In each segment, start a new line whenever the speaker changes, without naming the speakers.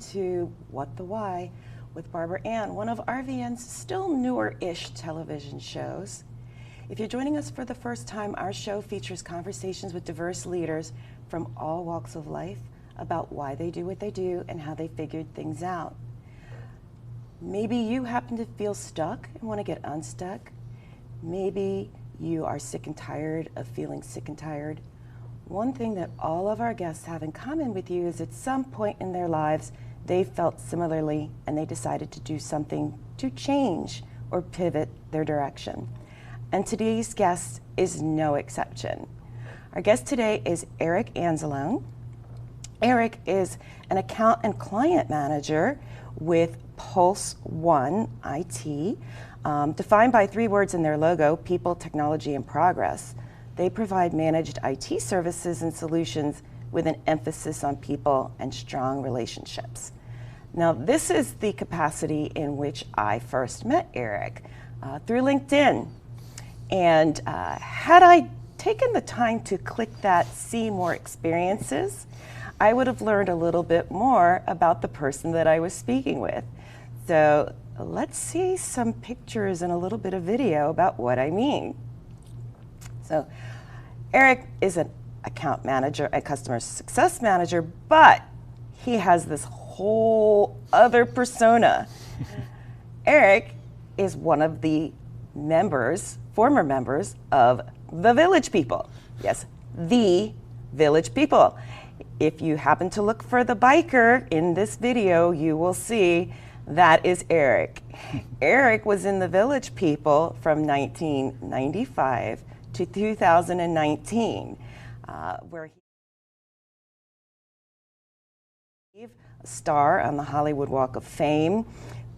to What the Why with Barbara Ann, one of RVN's still newer-ish television shows. If you're joining us for the first time, our show features conversations with diverse leaders from all walks of life about why they do what they do and how they figured things out. Maybe you happen to feel stuck and want to get unstuck. Maybe you are sick and tired of feeling sick and tired. One thing that all of our guests have in common with you is at some point in their lives, they felt similarly and they decided to do something to change or pivot their direction. And today's guest is no exception. Our guest today is Eric Anzalone. Eric is an account and client manager with Pulse One IT, defined by 3 words in their logo: people, technology, and progress. They provide managed IT services and solutions with an emphasis on people and strong relationships. Now, this is the capacity in which I first met Eric through LinkedIn. And had I taken the time to click that See More Experiences, I would have learned a little bit more about the person that I was speaking with. So let's see some pictures and a little bit of video about what I mean. So Eric is an account manager, a customer success manager, but he has this whole other persona. Eric is one of the former members of the Village People. Yes, the Village People. If you happen to look for the biker in this video, you will see that is Eric. Eric was in the Village People from 1995 to 2019, where he was a star on the Hollywood Walk of Fame,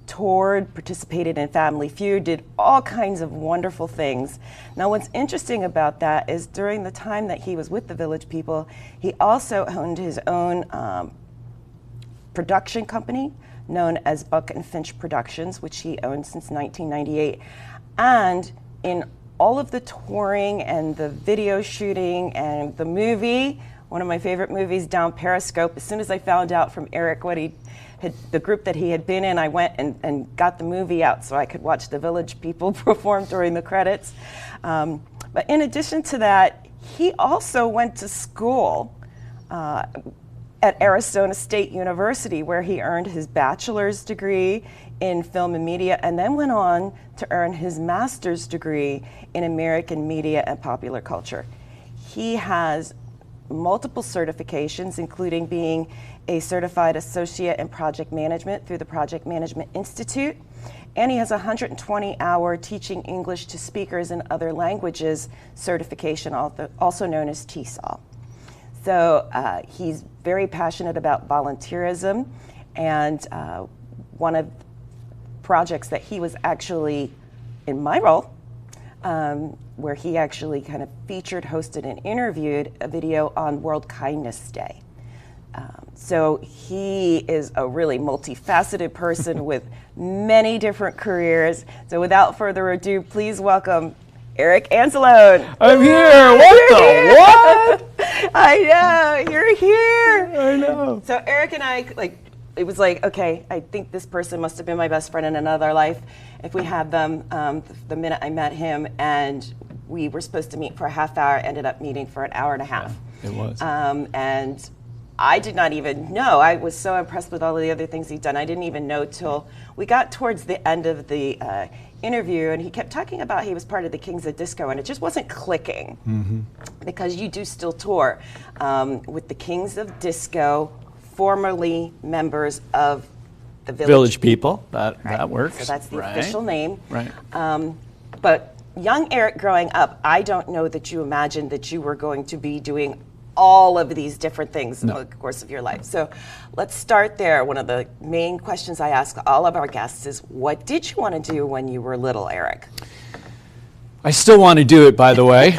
toured, participated in Family Feud, did all kinds of wonderful things. Now, what's interesting about that is during the time that he was with the Village People, he also owned his own production company known as Buck and Finch Productions, which he owned since 1998. And in all of the touring and the video shooting and the movie, one of my favorite movies, Down Periscope, as soon as I found out from Eric what the group that he had been in, I went and got the movie out so I could watch the Village People perform during the credits. But in addition to that, he also went to school at Arizona State University, where he earned his bachelor's degree in film and media, and then went on to earn his master's degree in American media and popular culture. He has multiple certifications, including being a certified associate in project management through the Project Management Institute, and he has a 120-hour teaching English to speakers in other languages certification, also known as TESOL. So he's very passionate about volunteerism, and one of the projects that he was actually in my role, where he actually kind of featured, hosted, and interviewed a video on World Kindness Day. So he is a really multifaceted person with many different careers. So without further ado, please welcome Eric Anzalone.
I'm here. What?
I know, you're here.
I know.
So Eric and I, it was like, okay, I think this person must have been my best friend in another life if we had them the minute I met him, and we were supposed to meet for a half hour, ended up meeting for an hour and a half.
Yeah, it was.
And I did not even know. I was so impressed with all of the other things he'd done. I didn't even know till we got towards the end of the interview, and he kept talking about he was part of the Kings of Disco, and it just wasn't clicking because you do still tour with the Kings of Disco, formerly members of the Village
People. That works.
So that's the official name.
Right.
But young Eric growing up, I don't know that you imagined that you were going to be doing all of these different things in the course of your life. So let's start there. One of the main questions I ask all of our guests is, what did you want to do when you were little, Eric?
I still want to do it, by the way.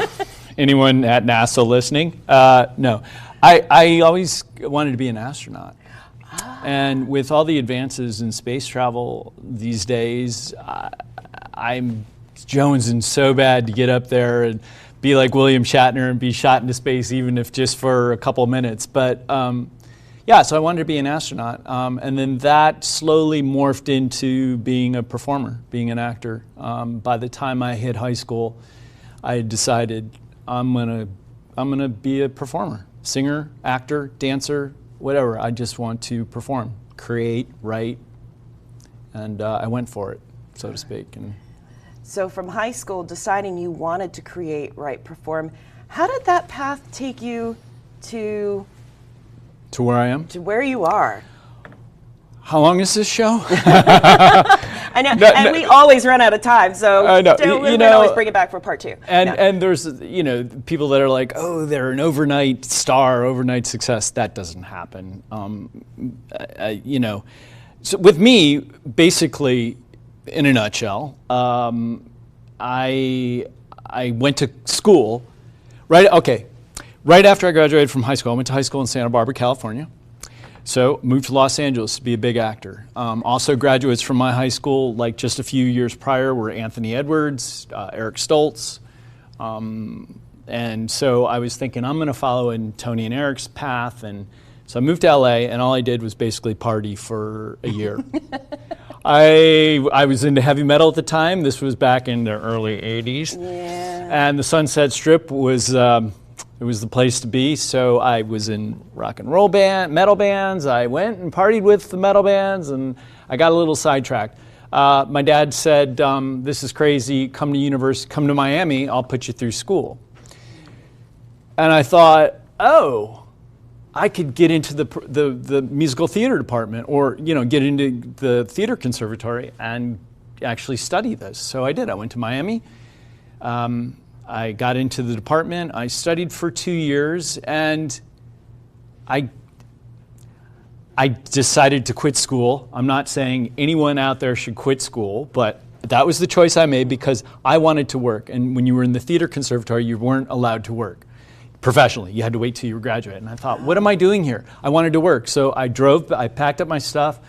Anyone at NASA listening? No. I always wanted to be an astronaut. And with all the advances in space travel these days, I'm jonesing so bad to get up there and be like William Shatner and be shot into space, even if just for a couple minutes. But Yeah, so I wanted to be an astronaut, and then that slowly morphed into being a performer, being an actor. By the time I hit high school, I had decided I'm gonna be a performer, singer, actor, dancer, whatever. I just want to perform, create, write, and I went for it, so to speak. And
so from high school, deciding you wanted to create, write, perform, how did that path take you to
where I am?
To where you are?
How long is this show?
I know, and we always run out of time, so
I know.
we can always bring it back for part 2.
And there's, people that are like, oh, they're an overnight star, overnight success. That doesn't happen. So with me, basically, in a nutshell, I went to school, right after I graduated from high school. I went to high school in Santa Barbara, California. So moved to Los Angeles to be a big actor. Also graduates from my high school, like just a few years prior, were Anthony Edwards, Eric Stoltz. And so I was thinking, I'm going to follow in Tony and Eric's path. And so I moved to LA, and all I did was basically party for a year. I was into heavy metal at the time. This was back in the early 80s.
Yeah.
And the Sunset Strip was... it was the place to be, so I was in rock and roll metal bands. I went and partied with the metal bands, and I got a little sidetracked. My dad said, "This is crazy. Come to Miami. I'll put you through school." And I thought, "Oh, I could get into the musical theater department, or get into the theater conservatory and actually study this." So I did. I went to Miami. I got into the department. I studied for 2 years, and I decided to quit school. I'm not saying anyone out there should quit school, but that was the choice I made because I wanted to work. And when you were in the theater conservatory, you weren't allowed to work professionally. You had to wait till you were graduated. And I thought, what am I doing here? I wanted to work. So I packed up my stuff,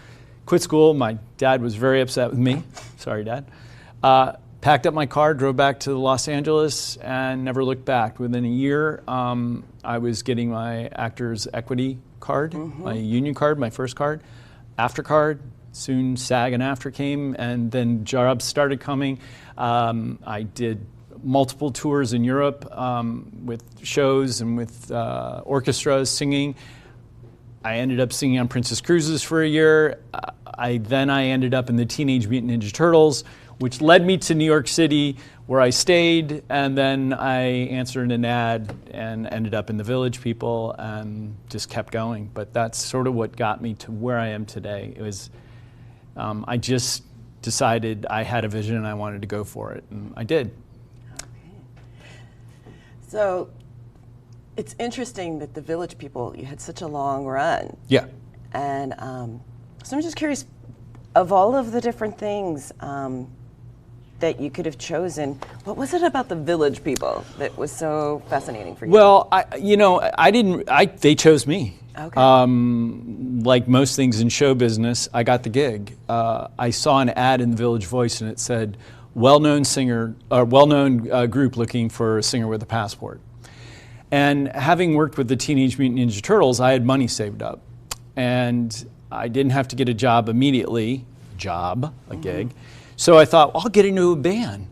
quit school. My dad was very upset with me. Sorry, Dad. Packed up my car, drove back to Los Angeles, and never looked back. Within a year, I was getting my Actors Equity card, my union card, my first card, after card. Soon SAG and AFTRA came, and then jobs started coming. I did multiple tours in Europe with shows and with orchestras singing. I ended up singing on Princess Cruises for a year. I ended up in the Teenage Mutant Ninja Turtles, which led me to New York City, where I stayed, and then I answered an ad and ended up in the Village People and just kept going. But that's sort of what got me to where I am today. It was, I just decided I had a vision and I wanted to go for it, and I did.
Okay. So it's interesting that the Village People, you had such a long run.
Yeah.
And so I'm just curious, of all of the different things that you could have chosen, what was it about the Village People that was so fascinating for you?
Well, they chose me.
Okay.
Like most things in show business, I got the gig. I saw an ad in the Village Voice, and it said, well-known group looking for a singer with a passport. And having worked with the Teenage Mutant Ninja Turtles, I had money saved up. And I didn't have to get a job immediately, a gig. So I thought, well, I'll get into a band.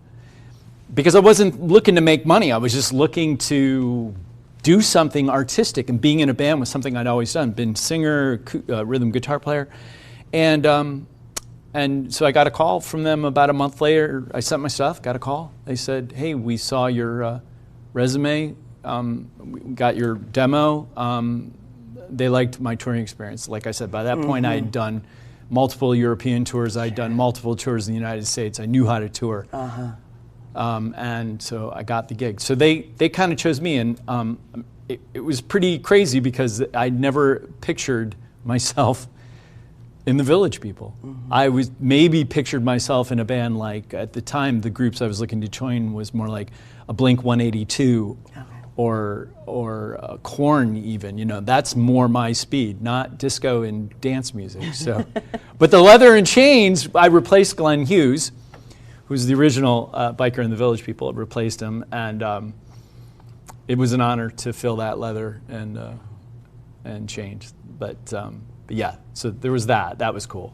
Because I wasn't looking to make money. I was just looking to do something artistic, and being in a band was something I'd always done. Been singer, rhythm guitar player. And so I got a call from them about a month later. I sent my stuff, got a call. They said, hey, we saw your resume, we got your demo. They liked my touring experience. Like I said, by that point I had done multiple European tours. I'd done multiple tours in the United States. I knew how to tour. And so I got the gig. So they kind of chose me, and it was pretty crazy because I'd never pictured myself in the Village People. I was maybe pictured myself in a band like, at the time, the groups I was looking to join was more like a Blink 182 or Korn even. That's more my speed, not disco and dance music. So, but the Leather and Chains, I replaced Glenn Hughes, who's the original biker in the Village People. I replaced him, and it was an honor to fill that leather, and and change. But yeah, so there was that. That was cool.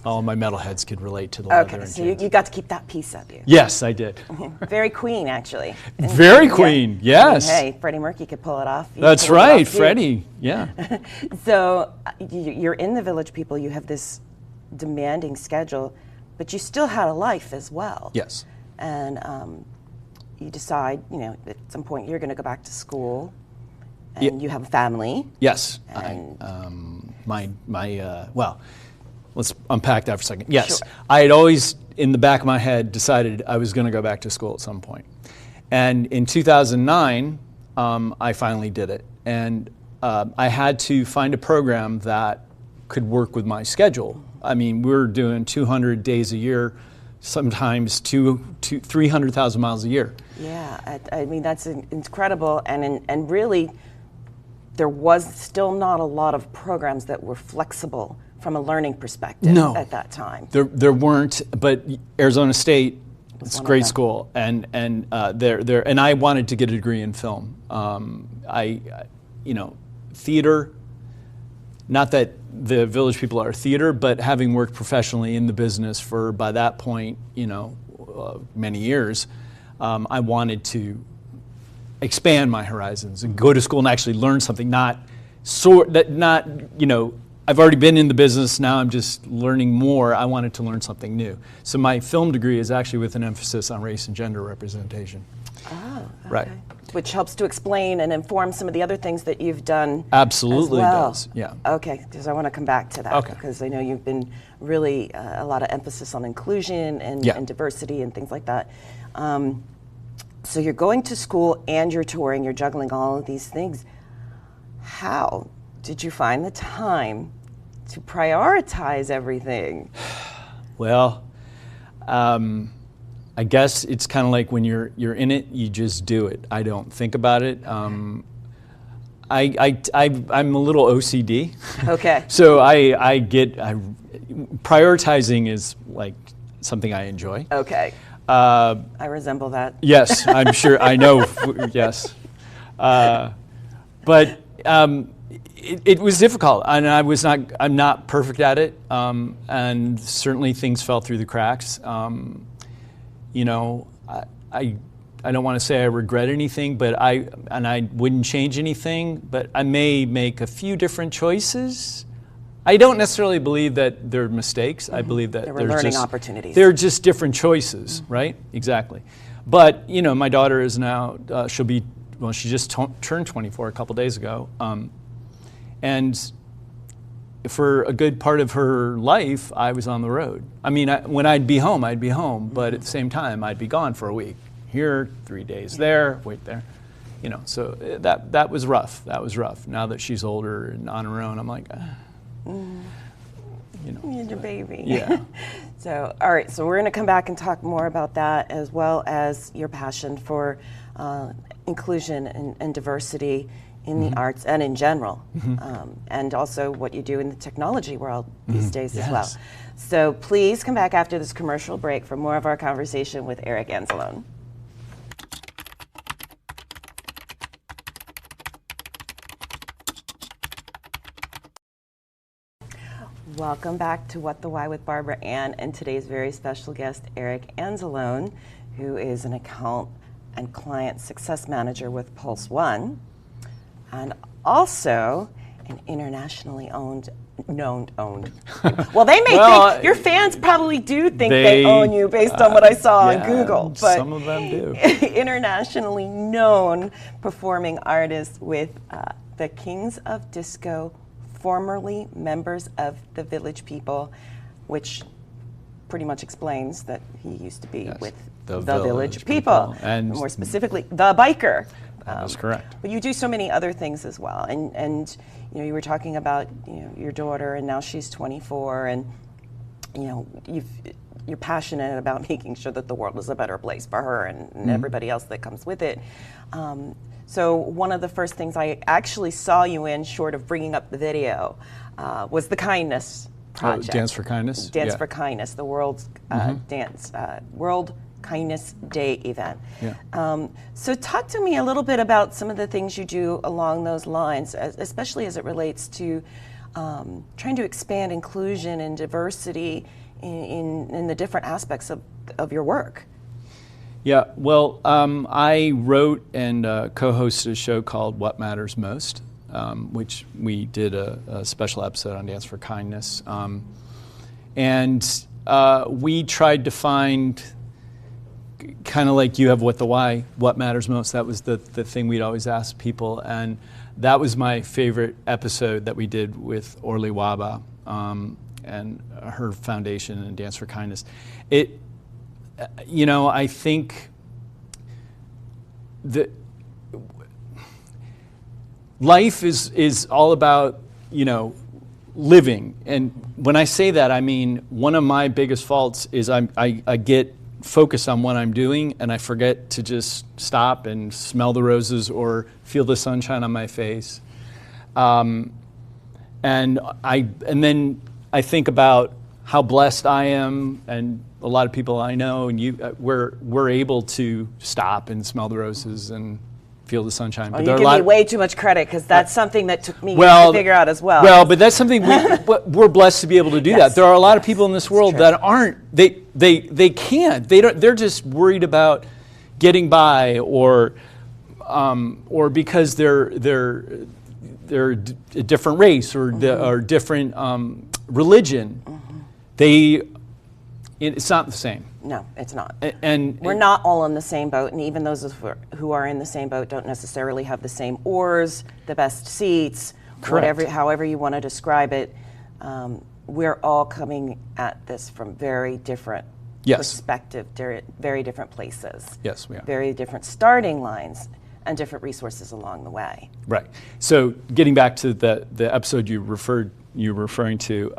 All my metalheads could relate to the leather and
so
chains.
you got to keep that piece of you.
Yes, I did.
Very Queen, actually.
Very Queen, yes.
Hey, Freddie Mercury could pull it off.
That's right, Freddie, yeah.
So you're in the Village People, you have this demanding schedule, but you still had a life as well.
Yes.
And you decide, at some point you're going to go back to school, and you have a family.
Yes.
And
Well, let's unpack that for a second. Yes,
Sure.
I had always, in the back of my head, decided I was going to go back to school at some point. And in 2009, I finally did it. And I had to find a program that could work with my schedule. I mean, we were doing 200 days a year, sometimes 300,000 miles a year.
Yeah, I mean, that's incredible. And really, there was still not a lot of programs that were flexible from a learning perspective at that time.
There weren't, but Arizona State, it's a great school, and I wanted to get a degree in film. Theater, not that the Village People are theater, but having worked professionally in the business for, by that point, many years, I wanted to expand my horizons and go to school and actually learn something, I've already been in the business, now I'm just learning more. I wanted to learn something new. So my film degree is actually with an emphasis on race and gender representation.
Oh, okay.
Right.
Which helps to explain and inform some of the other things that you've done.
Absolutely
as well.
does, yeah.
Okay, because I want to come back to that.
Okay.
Because I know you've been really a lot of emphasis on inclusion and diversity and things like that. So you're going to school and you're touring, you're juggling all of these things. How did you find the time to prioritize everything?
Well, I guess it's kind of like when you're in it, you just do it. I don't think about it. I'm a little OCD.
Okay.
So prioritizing is like something I enjoy.
Okay. I resemble that.
Yes, I'm sure. I know. Yes. But it was difficult, and I'm not perfect at it, and certainly things fell through the cracks. I don't want to say I regret anything, but I wouldn't change anything, but I may make a few different choices. I don't necessarily believe that they're mistakes. I believe that
There were learning opportunities.
They're just different choices, right? Exactly. But my daughter is now she just turned 24 a couple days ago. And for a good part of her life, I was on the road. I mean, when I'd be home, but at the same time, I'd be gone for a week. Here, 3 days there, wait there. So that was rough. That was rough. Now that she's older and on her own, I'm like,
You're your baby.
Yeah.
So, all right, so we're going to come back and talk more about that, as well as your passion for inclusion and diversity in the arts and in general, and also what you do in the technology world these days as well. So please come back after this commercial break for more of our conversation with Eric Anzalone. Welcome back to What the Why with Barbara Ann and today's very special guest, Eric Anzalone, who is an account and client success manager with Pulse One, and also an internationally owned. Well, they may think, your fans probably do think they own you based on what I saw on Google. But
some of them do.
Internationally known performing artist with the Kings of Disco, formerly members of the Village People, which pretty much explains that he used to be with the Village People, and more specifically, the Biker.
That's correct.
But you do so many other things as well, and you were talking about your daughter, and now she's 24, and you're passionate about making sure that the world is a better place for her and everybody else that comes with it. So one of the first things I actually saw you in, short of bringing up the video, was the Kindness Project.
Dance for Kindness?
Dance for Kindness, the world's World Kindness Day event.
Yeah.
So talk to me a little bit about some of the things you do along those lines, especially as it relates to trying to expand inclusion and diversity in the different aspects of your work.
Yeah, well, I wrote and co-hosted a show called What Matters Most, which we did a special episode on Dance for Kindness. And we tried to find, kind of like you have what the why, what matters most. That was the thing we'd always ask people. And that was my favorite episode that we did with Orly Waba and her foundation and Dance for Kindness. I think that life is all about, living. And when I say that, I mean, one of my biggest faults is I get focused on what I'm doing and I forget to just stop and smell the roses or feel the sunshine on my face. And then I think about how blessed I am, and a lot of people I know, and we're able to stop and smell the roses and feel the sunshine.
But you give me way too much credit, because that's something that took me to figure out as well.
Well, but that's something we're blessed to be able to do. Yes. That. There are a lot of people in this world that aren't. They can't. They're just worried about getting by, or because they're a different race or different religion. It's not the same.
No, it's not.
And
we're not all in the same boat, and even those who are in the same boat don't necessarily have the same oars, the best seats, however you want to describe it. We're all coming at this from very different perspectives, very different places.
Yes, we are.
Very different starting lines and different resources along the way.
Right. So getting back to the episode you were referring to,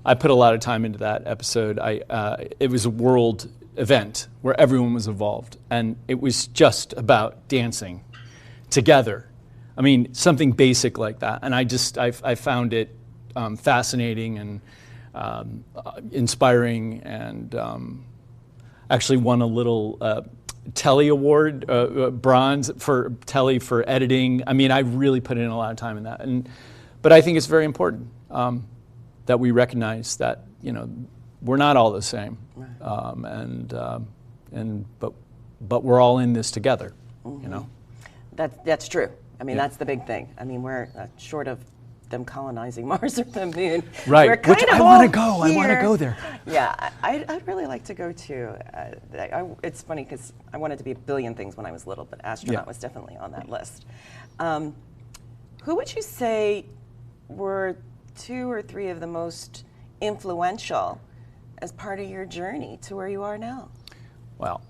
I put a lot of time into that episode. It was a world event where everyone was involved, and it was just about dancing together. I mean, something basic like that. And I found it fascinating and inspiring, and actually won a little Telly Award, bronze for Telly for editing. I mean, I really put in a lot of time in that. But I think it's very important that we recognize that, we're not all the same, right. But we're all in this together,
That's true. I mean, that's the big thing. I mean, we're short of them colonizing Mars or the Moon.
Right.
We're kind
Which
of
I want to go. I want to go there.
Yeah, I'd really like to go too. It's funny because I wanted to be a billion things when I was little, but astronaut was definitely on that list. Who would you say were 2 or 3 of the most influential as part of your journey to where you are now?
Well,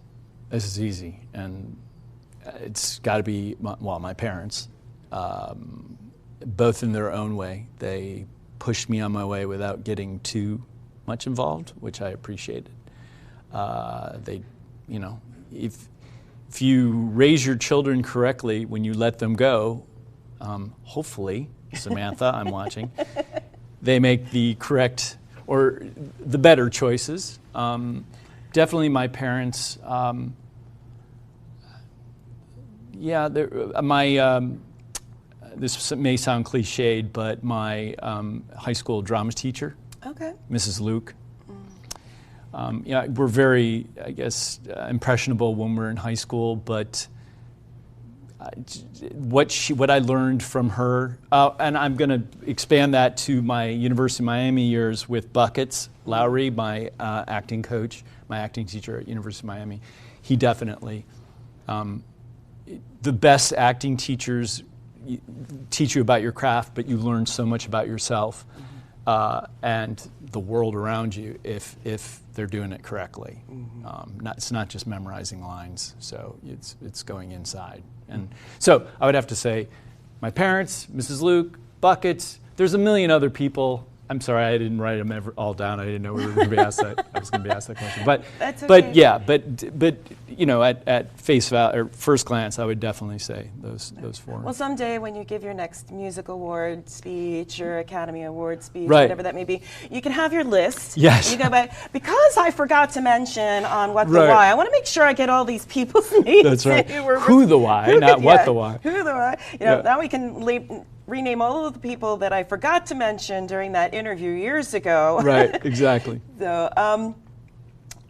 this is easy, and it's got to be, my parents, both in their own way. They pushed me on my way without getting too much involved, which I appreciated. If you raise your children correctly when you let them go, hopefully, Samantha, I'm watching, they make the correct or the better choices. Definitely my parents, this may sound cliched, but my high school drama teacher, Mrs. Luke, we're very, impressionable when we're in high school, but what I learned from her, and I'm going to expand that to my University of Miami years with Buckets Lowry, my acting coach, my acting teacher at University of Miami. He definitely, the best acting teachers teach you about your craft, but you learn so much about yourself and the world around you if they're doing it correctly. It's not just memorizing lines, so it's going inside. And so I would have to say my parents, Mrs. Luke, Buckets, there's a million other people I'm sorry, I didn't write them all down. I didn't know we were going to be asked that. I was going to be asked that question. But
That's okay.
but yeah, but you know, at face value or first glance, I would definitely say those four.
Well, someday when you give your next music award speech or Academy Award speech,
Right.
whatever that may be, you can have your list.
Yes.
You go back, because I forgot to mention on What the
Right.
Why, I want to make sure I get all these people's names.
That's right.
who were-
Who the why, not what the why.
Who the why. You know,
Yeah.
now we can rename all of the people that I forgot to mention during that interview years ago.
Right, exactly.
So,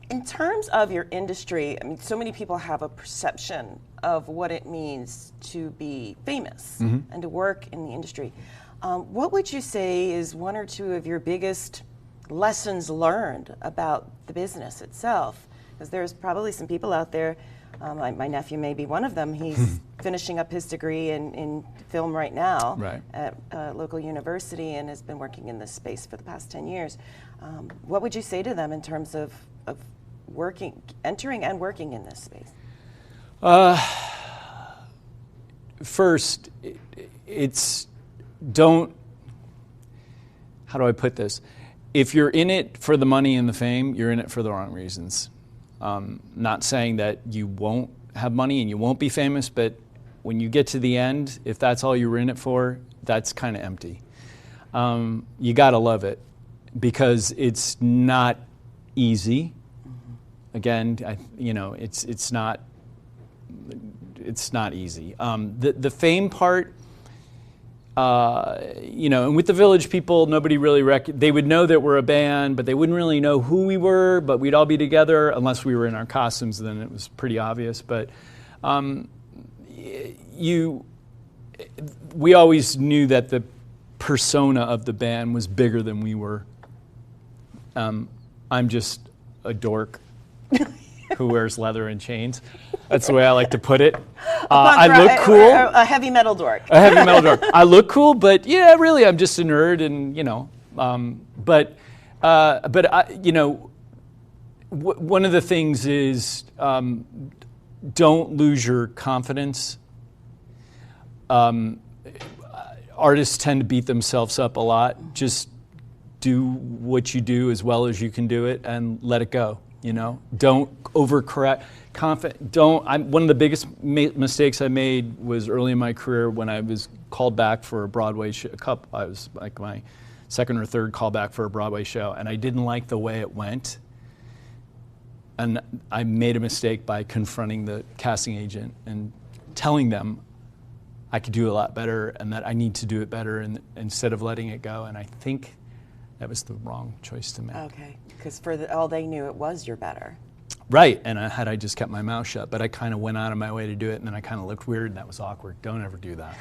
in terms of your industry, I mean, so many people have a perception of what it means to be famous and to work in the industry. What would you say is one or two of your biggest lessons learned about the business itself? Because there's probably some people out there, my nephew may be one of them, he's finishing up his degree in film right now
Right.
at a local university and has been working in this space for the past 10 years. What would you say to them in terms of entering and working in this space?
First, how do I put this? If you're in it for the money and the fame, you're in it for the wrong reasons. Not saying that you won't have money and you won't be famous, but when you get to the end, if that's all you were in it for, that's kind of empty. You gotta love it because it's not easy. Again, it's not easy. The fame part, and with the Village people, nobody really they would know that we're a band, but they wouldn't really know who we were, but we'd all be together unless we were in our costumes, then it was pretty obvious. But we always knew that the persona of the band was bigger than we were. I'm just a dork who wears leather and chains. That's the way I like to put it. I look cool.
A heavy metal dork.
A heavy metal dork. I look cool, but yeah, really, I'm just a nerd, and one of the things is don't lose your confidence. Artists tend to beat themselves up a lot. Just do what you do as well as you can do it, and let it go. Don't overcorrect. One of the biggest mistakes I made was early in my career when I was called back for a Broadway show. I was like my second or third callback for a Broadway show, and I didn't like the way it went. And I made a mistake by confronting the casting agent and telling them I could do a lot better and that I need to do it better, and instead of letting it go. And I think that was the wrong choice to make.
Okay, because all they knew, it was your better.
Right, and had I just kept my mouth shut, but I kind of went out of my way to do it, and then I kind of looked weird, and that was awkward. Don't ever do that.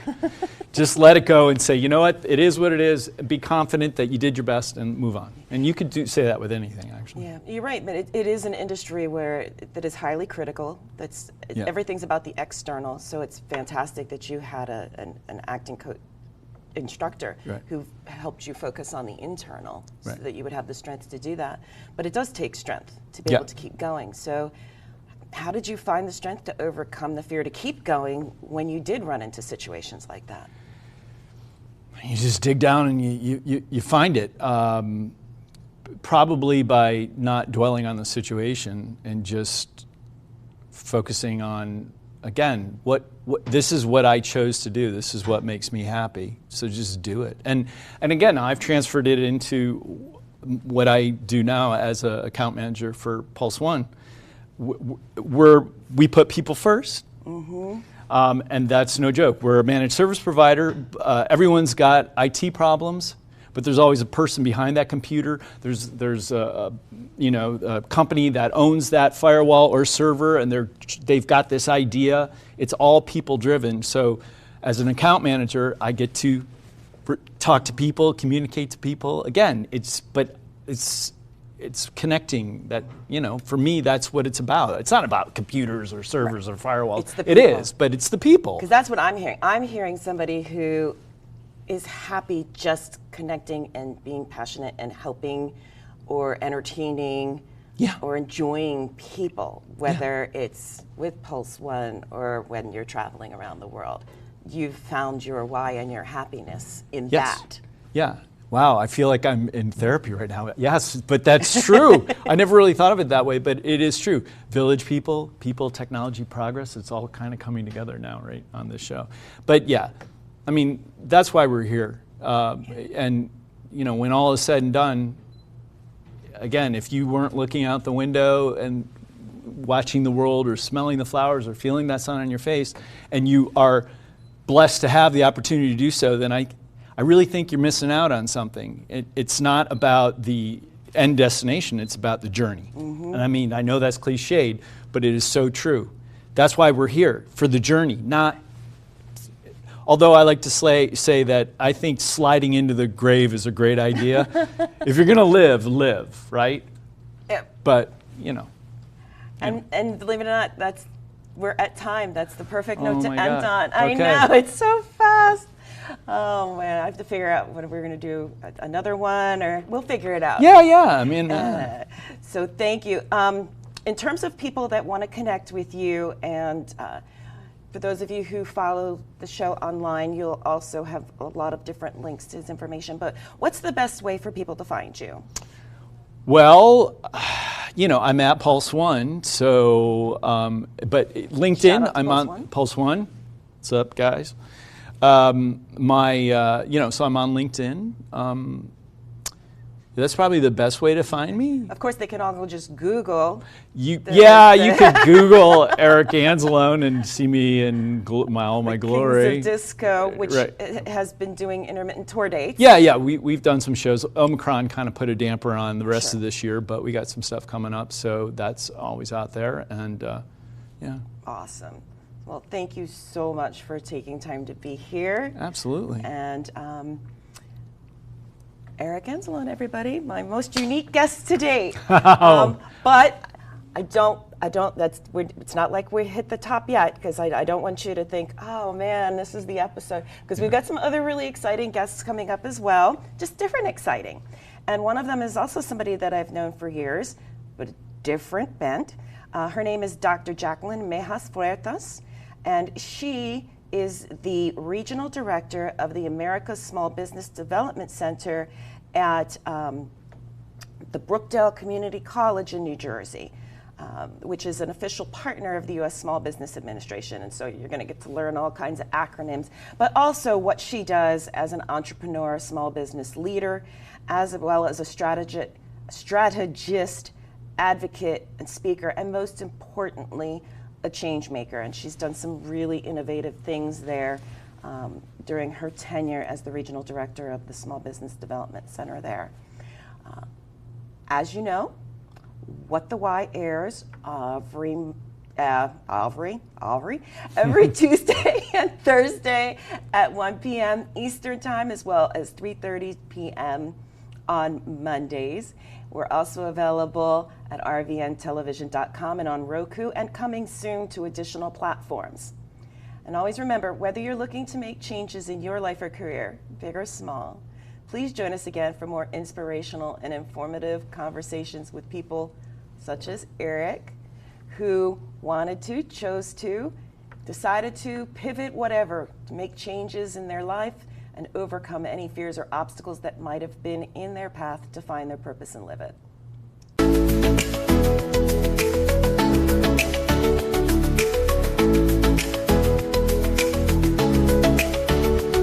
Just let it go and say, you know what, it is what it is. Be confident that you did your best and move on. And you could say that with anything, actually.
Yeah, you're right, but it is an industry that is highly critical. Everything's about the external, so it's fantastic that you had an acting instructor
Right.
who helped you focus on the internal so
Right.
that you would have the strength to do that. But it does take strength to be
Yeah.
able to keep going. So how did you find the strength to overcome the fear to keep going when you did run into situations like that?
You just dig down and you find it. Probably by not dwelling on the situation and just focusing on, again, this is what I chose to do. This is what makes me happy. So just do it. And again, I've transferred it into what I do now as an account manager for Pulse One. We put people first. Mm-hmm. And that's no joke. We're a managed service provider. Everyone's got IT problems, but there's always a person behind that computer. There's a company that owns that firewall or server, and they've got this idea. It's all people driven. So as an account manager, I get to talk to people, communicate to people. Again, it's connecting. That, for me, that's what it's about. It's not about computers or servers or firewalls.
It's the
it
people.
is, but it's the people.
Because that's what I'm hearing. I'm hearing somebody who is happy just connecting and being passionate and helping or entertaining or enjoying people, whether it's with Pulse One or when you're traveling around the world. You've found your why and your happiness in that.
Yeah. Wow, I feel like I'm in therapy right now. Yes, but that's true. I never really thought of it that way, but it is true. Village people, technology, progress, it's all kind of coming together now, right, on this show. But yeah, I mean, that's why we're here. And, you know, when all is said and done, again, if you weren't looking out the window and watching the world or smelling the flowers or feeling that sun on your face, and you are blessed to have the opportunity to do so, then I really think you're missing out on something. It's not about the end destination, it's about the journey. Mm-hmm. And I mean, I know that's cliched, but it is so true. That's why we're here, for the journey, not, although I like to say that I think sliding into the grave is a great idea. If you're gonna live, right?
Yep.
But, you know.
And believe it or not, we're at time. That's the perfect note to
my
end
God.
on. I
Okay.
know, it's so fast. Oh man, I have to figure out when we're going to do another one, or we'll figure it out.
Yeah, I mean.
So thank you. In terms of people that want to connect with you, and for those of you who follow the show online, you'll also have a lot of different links to his information. But what's the best way for people to find you?
Well, you know, I'm at Pulse One, so, but LinkedIn, I'm on Pulse One. What's up, guys? You know, so I'm on LinkedIn. That's probably the best way to find me.
Of course, they can all go just Google.
You could Google Eric Anzalone and see me in all my glory.
Kings of Disco, which has been doing intermittent tour dates.
Yeah, we've done some shows. Omicron kind of put a damper on the rest of this year, but we got some stuff coming up, so that's always out there. And yeah.
Awesome. Well, thank you so much for taking time to be here.
Absolutely.
And Eric Anzalone, everybody, my most unique guest to date. But it's not like we hit the top yet, because I don't want you to think, oh man, this is the episode, because we've got some other really exciting guests coming up as well, just different exciting. And one of them is also somebody that I've known for years, but a different bent. Her name is Dr. Jacqueline Mejas Fuertes, and she is the Regional Director of the America's Small Business Development Center at the Brookdale Community College in New Jersey, which is an official partner of the U.S. Small Business Administration. And so you're going to get to learn all kinds of acronyms, but also what she does as an entrepreneur, small business leader, as well as a strategist, advocate, and speaker, and most importantly, a change maker. And she's done some really innovative things there during her tenure as the regional director of the Small Business Development Center there. As you know, What the Why airs every Tuesday and Thursday at 1 p.m. Eastern Time, as well as 3:30 p.m. on Mondays. We're also available at rvntelevision.com and on Roku, and coming soon to additional platforms. And always remember, whether you're looking to make changes in your life or career, big or small, please join us again for more inspirational and informative conversations with people such as Eric, who chose to, decided to pivot whatever, to make changes in their life and overcome any fears or obstacles that might have been in their path to find their purpose and live it.